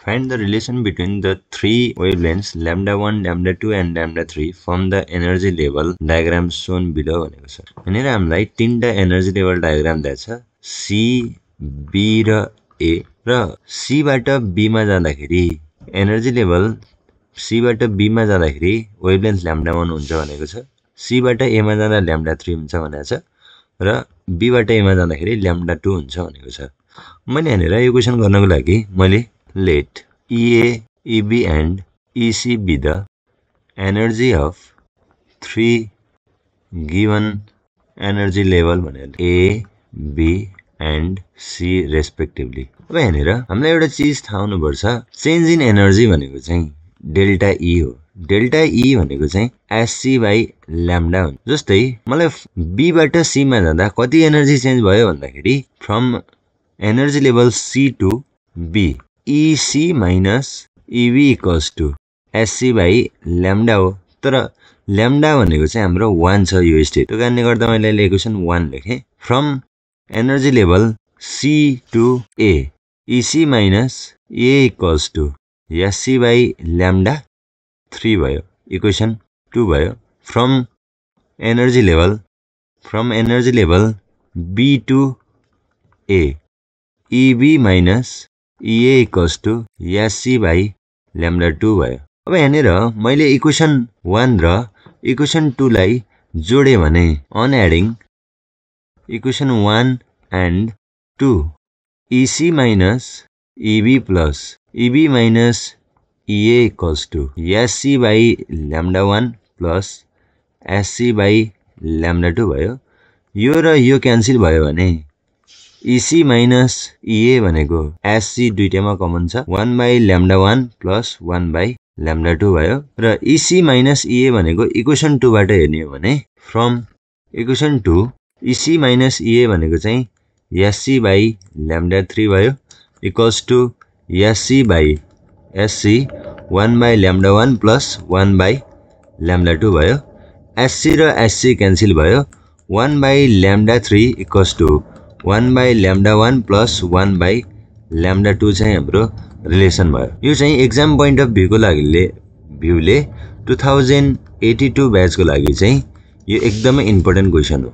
Find the relation between the three wavelengths lambda 1, lambda 2 and lambda 3 from the energy level diagram shown below भनेको छ। यहाँनिर हामीलाई तीनटा energy level diagram दिएको छ, C, B र A र C बाट B मा जाँदाखेरि एनर्जी लेभल C बाट B मा जाँदाखेरि वेभलेन्थ lambda 1 हुन्छ भनेको छ, C बाट A मा जाँदा lambda 3 हुन्छ भनेको छ र B बाट A मा जाँदाखेरि lambda 2 हुन्छ भनेको छ। मैले यहाँनिर यो क्वेशन गर्नको लागि मैले let EA, EB and EC be the energy of three given energy level A, B and C respectively। अब यहाँनिर हामीलाई एउटा चीज थाहा हुनुपर्छ, चेन्ज इन एनर्जी भनेको चाहिँ डेल्टा E हो। डेल्टा E भनेको चाहिँ SC बाइ ल्याम्डा हुन्छ। जस्तै मलाई B बाट C मा जाँदा कति एनर्जी चेन्ज भयो भन्दाखेरि from energy level C to B EC minus EB equals to SC by lambda हो। तर ल्याम्डा भनेको चाहिँ हाम्रो 1 छ यो स्टेट, त्यो कारणले गर्दा मैले इक्वेसन 1 लेखेँ। From energy level C to A EC minus A equals to SC by lambda 3 भयो, इक्वेसन 2 भयो। From energy level B to A EB minus EA equals to SC by lambda 2 भयो। अब यहाँनिर मैले इक्वेसन 1 र equation 2 लाई जोडे भने on adding equation 1 and 2 EC minus EB plus EB minus EA equals to SC by lambda 1 plus SC by lambda 2 भयो। यो र यो क्यान्सल भयो भने EC माइनस EA भनेको SC दुईटैमा कमन छ, 1 by lambda 1 plus 1 by lambda 2 भयो र EC माइनस EA भनेको इक्वेसन 2 बाट हेर्ने हो भने from equation 2 EC minus EA भनेको चाहिँ SC बाइ ल्याम्डा 3 भयो equals to SC by SC 1 by lambda 1 plus 1 by lambda 2 भयो। SC र SC क्यान्सल भयो, 1 by lambda 3 equals to 1 by lambda 1 plus 1 by lambda 2 चाहिँ हाम्रो रिलेसन भयो। यो चाहिँ एक्जाम पोइन्ट अफ भ्यूको लागि 2082 ब्याचको लागि चाहिँ यो एकदमै इम्पोर्टेन्ट क्वेशन हो।